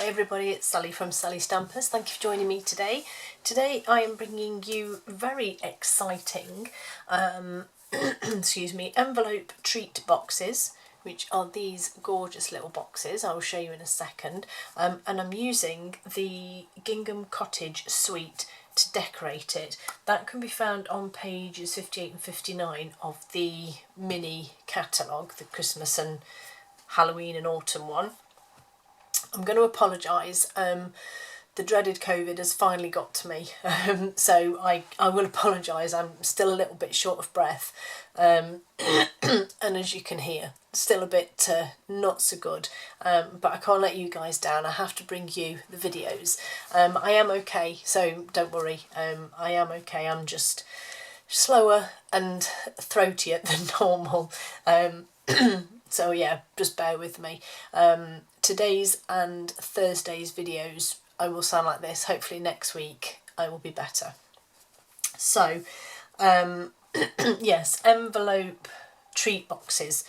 everybody, it's Sally from Sallystampers. Thank you for joining me today. Today I am bringing you very exciting excuse me, envelope treat boxes, which are these gorgeous little boxes. I will show you in a second. And I'm using the Gingham Cottage suite to decorate it. That can be found on pages 58 and 59 of the mini catalogue, the Christmas and Halloween and autumn one. I'm going to apologise, the dreaded COVID has finally got to me, so I will apologise. I'm still a little bit short of breath, and as you can hear, still a bit not so good, but I can't let you guys down. I have to bring you the videos. I am okay, so don't worry, I am okay. I'm just slower and throatier than normal, so yeah, just bear with me. Today's and Thursday's videos I will sound like this. Hopefully next week I will be better. So yes, envelope treat boxes,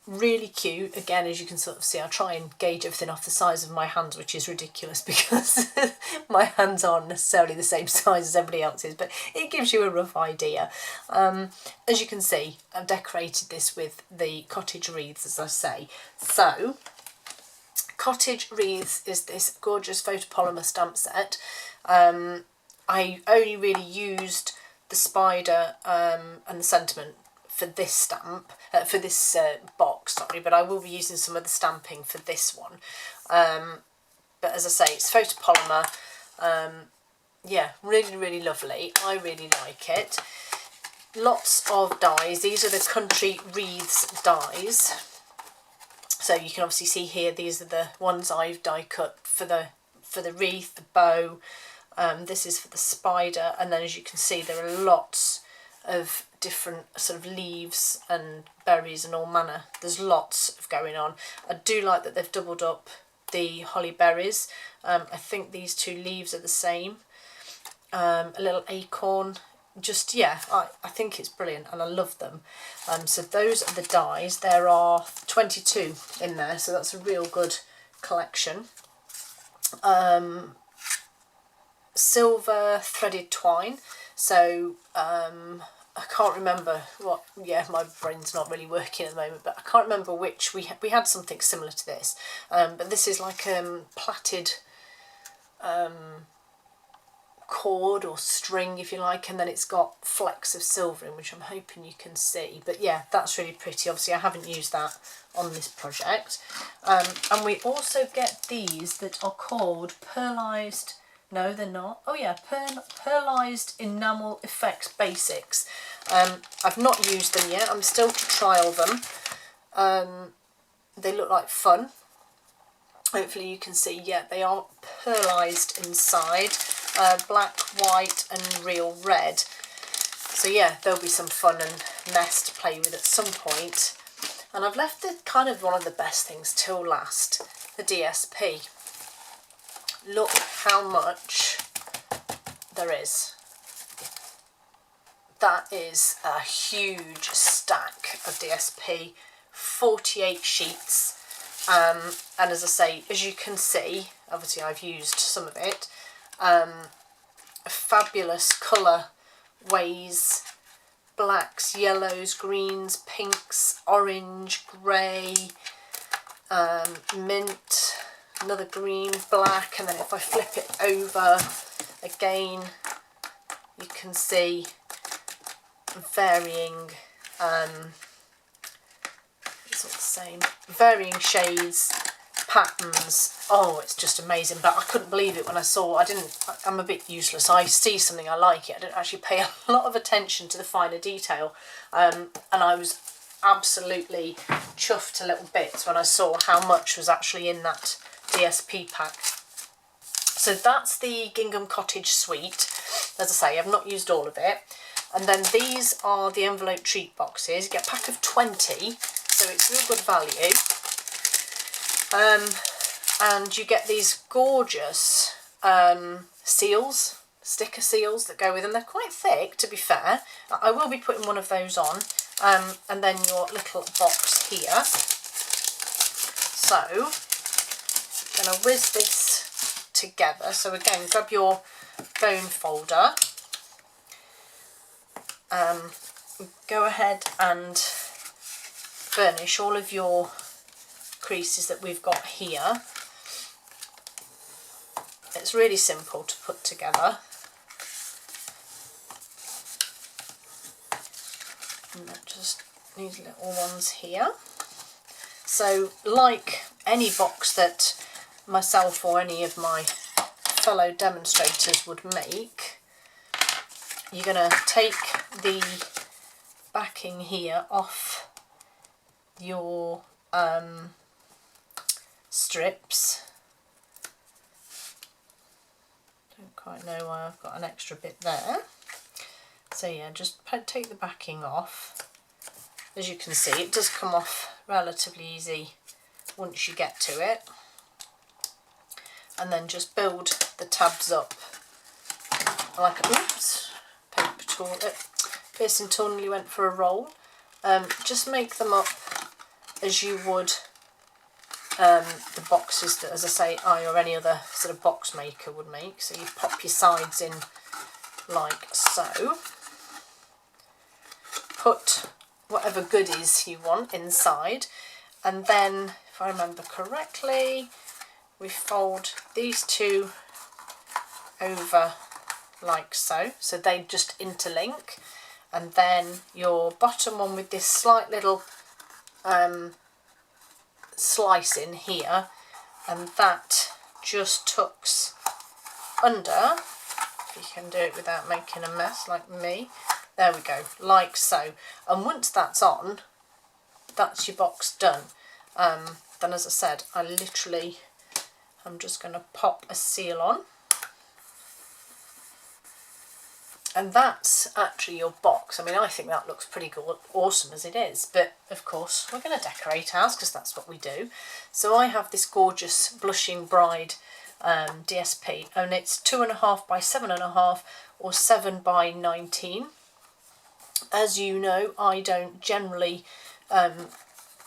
really cute. Again, as you can sort of see, I try and gauge everything off the size of my hands, which is ridiculous because my hands aren't necessarily the same size as everybody else's, but it gives you a rough idea. As you can see, I've decorated this with the Cottage Wreaths, as I say. So Cottage Wreath is this gorgeous photopolymer stamp set. I only really used the spider and the sentiment for this stamp, for this box, sorry, but I will be using some of the stamping for this one. But as I say, it's photopolymer. Yeah, really lovely. I really like it. Lots of dies. These are the Country Wreaths dies. So you can obviously see here, these are the ones I've die cut for the wreath, the bow. This is for the spider, and then as you can see, there are lots of different sort of leaves and berries and all manner. There's lots of going on. I do like that they've doubled up the holly berries. I think these two leaves are the same. A little acorn. Just, yeah, I think it's brilliant and I love them. So those are the dies. There are 22 in there, so that's a real good collection. Silver threaded twine. So I can't remember what, yeah, my brain's not really working at the moment, but I can't remember which. We had something similar to this, but this is like plaited cord or string, if you like, and then it's got flecks of silver in, which I'm hoping you can see. But yeah, that's really pretty. Obviously I haven't used that on this project. And we also get these that are called pearlized, no they're not, oh yeah, pearlized enamel effects basics. I've not used them yet, I'm still to trial them. They look like fun. Hopefully you can see, yeah, they are pearlized inside. Black, white and real red. So yeah, there'll be some fun and mess to play with at some point. And I've left the kind of one of the best things till last, the DSP. Look how much there is. That is a huge stack of DSP, 48 sheets. And as I say, as you can see, obviously I've used some of it. A fabulous colour ways, blacks, yellows, greens, pinks, orange, grey, mint, another green, black, and then if I flip it over again, you can see varying, it's all the same, varying shades, patterns. Oh, it's just amazing. But I couldn't believe it when I saw, I'm a bit useless. I see something, I like it. I don't actually pay a lot of attention to the finer detail. And I was absolutely chuffed to little bits when I saw how much was actually in that DSP pack. So that's the Gingham Cottage suite. As I say, I've not used all of it. And then these are the envelope treat boxes. You get a pack of 20, so it's real good value. And you get these gorgeous seals, sticker seals that go with them. They're quite thick, to be fair. I will be putting one of those on. And then your little box here. So, I'm going to whiz this together. So again, grab your bone folder, go ahead and burnish all of your creases that we've got here. It's really simple to put together. And that just these little ones here. So like any box that myself or any of my fellow demonstrators would make, you're going to take the backing here off your strips. Don't quite know why I've got an extra bit there. So yeah, just take the backing off. As you can see, it does come off relatively easy once you get to it. And then just build the tabs up like a, oops, paper tool, piercing tool nearly went for a roll. Just make them up as you would the boxes that, as I say, I or any other sort of box maker would make. So you pop your sides in like so. Put whatever goodies you want inside, and then, if I remember correctly, we fold these two over like so, so they just interlink, and then your bottom one with this slight little slice in here, and that just tucks under, if you can do it without making a mess like me. There we go, like so. And once that's on, that's your box done. Then, as I said, I'm just going to pop a seal on. And that's actually your box. I mean, I think that looks pretty good, awesome as it is. But, of course, we're going to decorate ours because that's what we do. So I have this gorgeous Blushing Bride DSP. And it's 2.5 by 7.5 or 7 by 19. As you know, I don't generally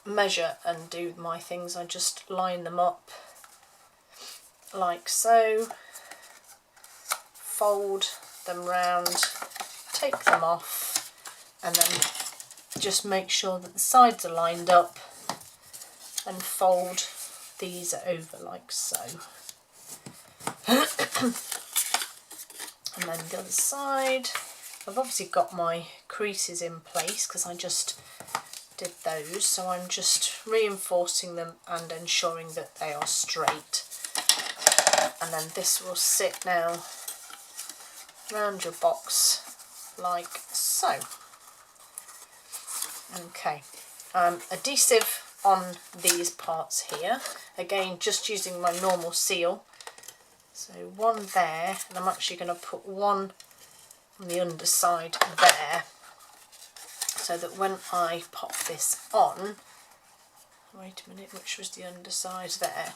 measure and do my things. I just line them up like so, fold them round, take them off, and then just make sure that the sides are lined up and fold these over like so. And then the other side. I've obviously got my creases in place because I just did those, so I'm just reinforcing them and ensuring that they are straight. And then this will sit now around your box like so. Okay, adhesive on these parts here, again just using my normal seal. So one there, and I'm actually going to put one on the underside there, so that when I pop this on, wait a minute, which was the underside there,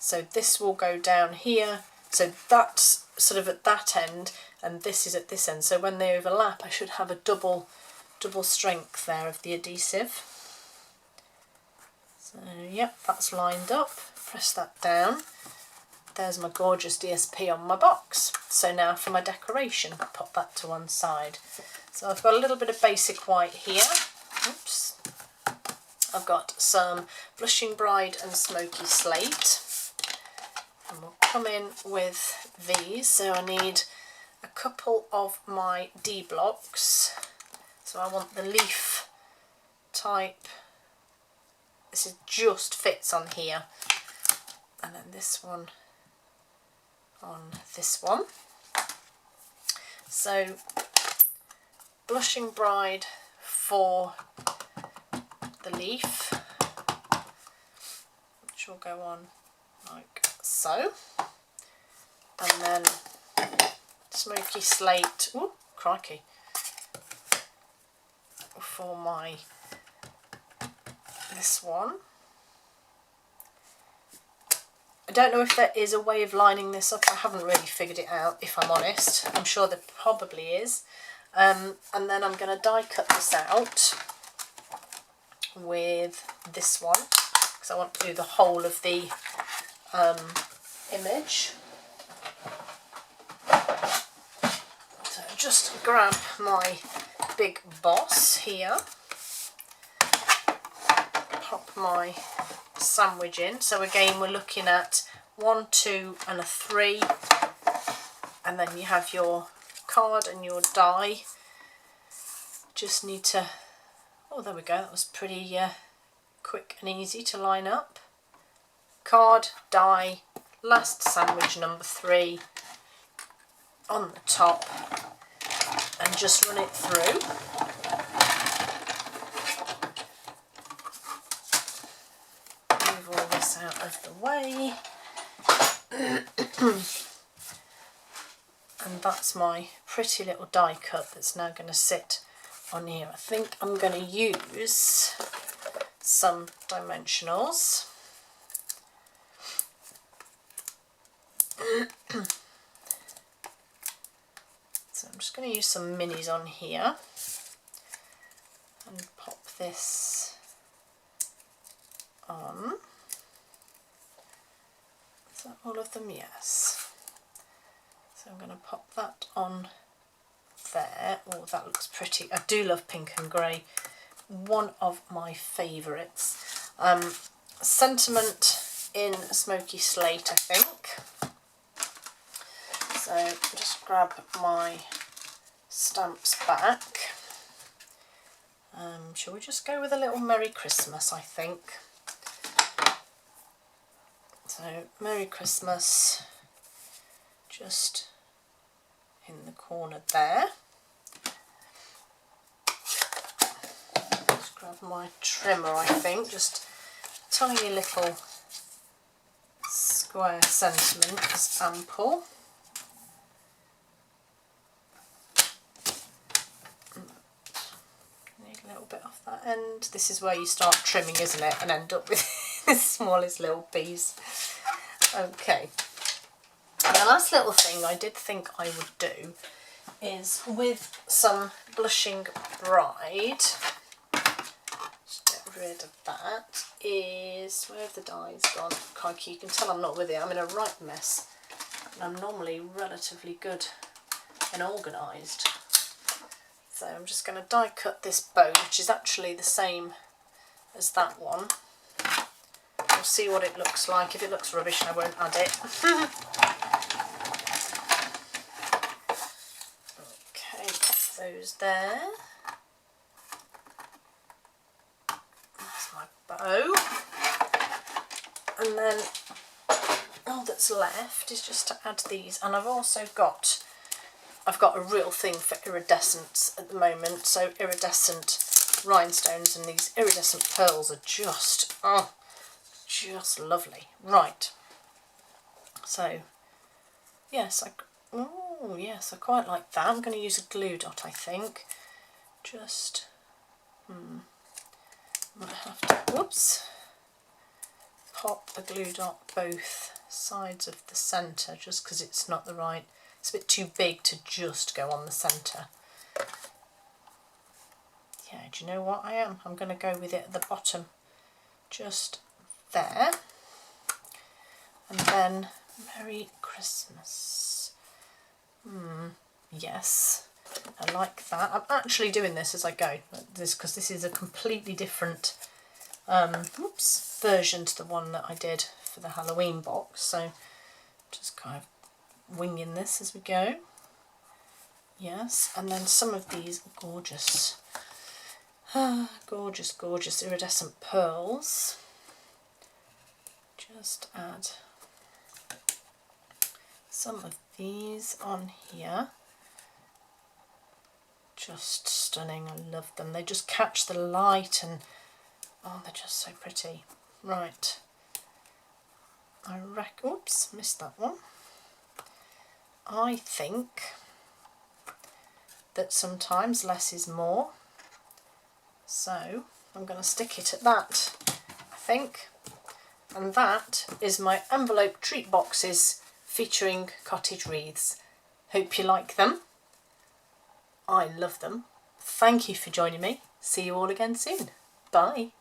so this will go down here, so that's sort of at that end and this is at this end, so when they overlap I should have a double strength there of the adhesive. So yep, that's lined up, press that down. There's my gorgeous DSP on my box. So now for my decoration, pop that to one side. So I've got a little bit of basic white here. Oops. I've got some Blushing Bride and Smoky Slate. And we'll come in with these. So I need a couple of my D blocks. So I want the leaf type. This is just fits on here. And then this one on this one. So Blushing Bride for the leaf, which will go on like so, and then Smoky Slate, ooh, crikey, for my this one. I don't know if there is a way of lining this up. I haven't really figured it out, if I'm honest. I'm sure there probably is. And then I'm going to die cut this out with this one, because I want to do the whole of the image. just grab my big boss here, pop my sandwich in. So again, we're looking at 1, 2 and a 3, and then you have your card and your die. Just need to, oh there we go, that was pretty quick and easy to line up. Card, die, last sandwich number 3 on the top, and just run it through. Move all this out of the way. And that's my pretty little die cut that's now going to sit on here. I think I'm going to use some dimensionals. So I'm just going to use some minis on here and pop this on. Is that all of them? Yes. So I'm going to pop that on there. Oh, that looks pretty. I do love pink and grey. One of my favourites. Sentiment in Smoky Slate, I think. So just grab my stamps back. Shall we just go with a little Merry Christmas, I think. So Merry Christmas, just in the corner there. Just grab my trimmer, I think, just a tiny little square sentiment is ample. Need a little bit off that end. This is where you start trimming, isn't it, and end up with the smallest little piece. Okay. And the last little thing I did think I would do is with some Blushing Bride, just get rid of that, is, where have the dies gone? Crikey, you can tell I'm not with it, I'm in a right mess, and I'm normally relatively good and organised. So I'm just going to die cut this bow, which is actually the same as that one. We'll see what it looks like. If it looks rubbish, I won't add it. Okay, pop those there. That's my bow. And then all that's left is just to add these. And I've also got, I've got a real thing for iridescence at the moment. So iridescent rhinestones and these iridescent pearls are just, oh, just lovely. Right. So, yes, I quite like that. I'm going to use a glue dot, I think. Just, might have to, whoops, pop a glue dot both sides of the centre, just because it's not the right, it's a bit too big to just go on the centre. Yeah, do you know what I am? I'm going to go with it at the bottom, just there. And then Merry Christmas. Yes, I like that. I'm actually doing this as I go, because this is a completely different version to the one that I did for the Halloween box. So just kind of winging this as we go. Yes, and then some of these gorgeous, gorgeous, gorgeous iridescent pearls. Just add some of these on here. Just stunning, I love them. They just catch the light and oh, they're just so pretty. Right, oops, missed that one. I think that sometimes less is more, so I'm going to stick it at that, I think. And that is my envelope treat boxes featuring cottage wreaths. Hope you like them. I love them. Thank you for joining me. See you all again soon. Bye.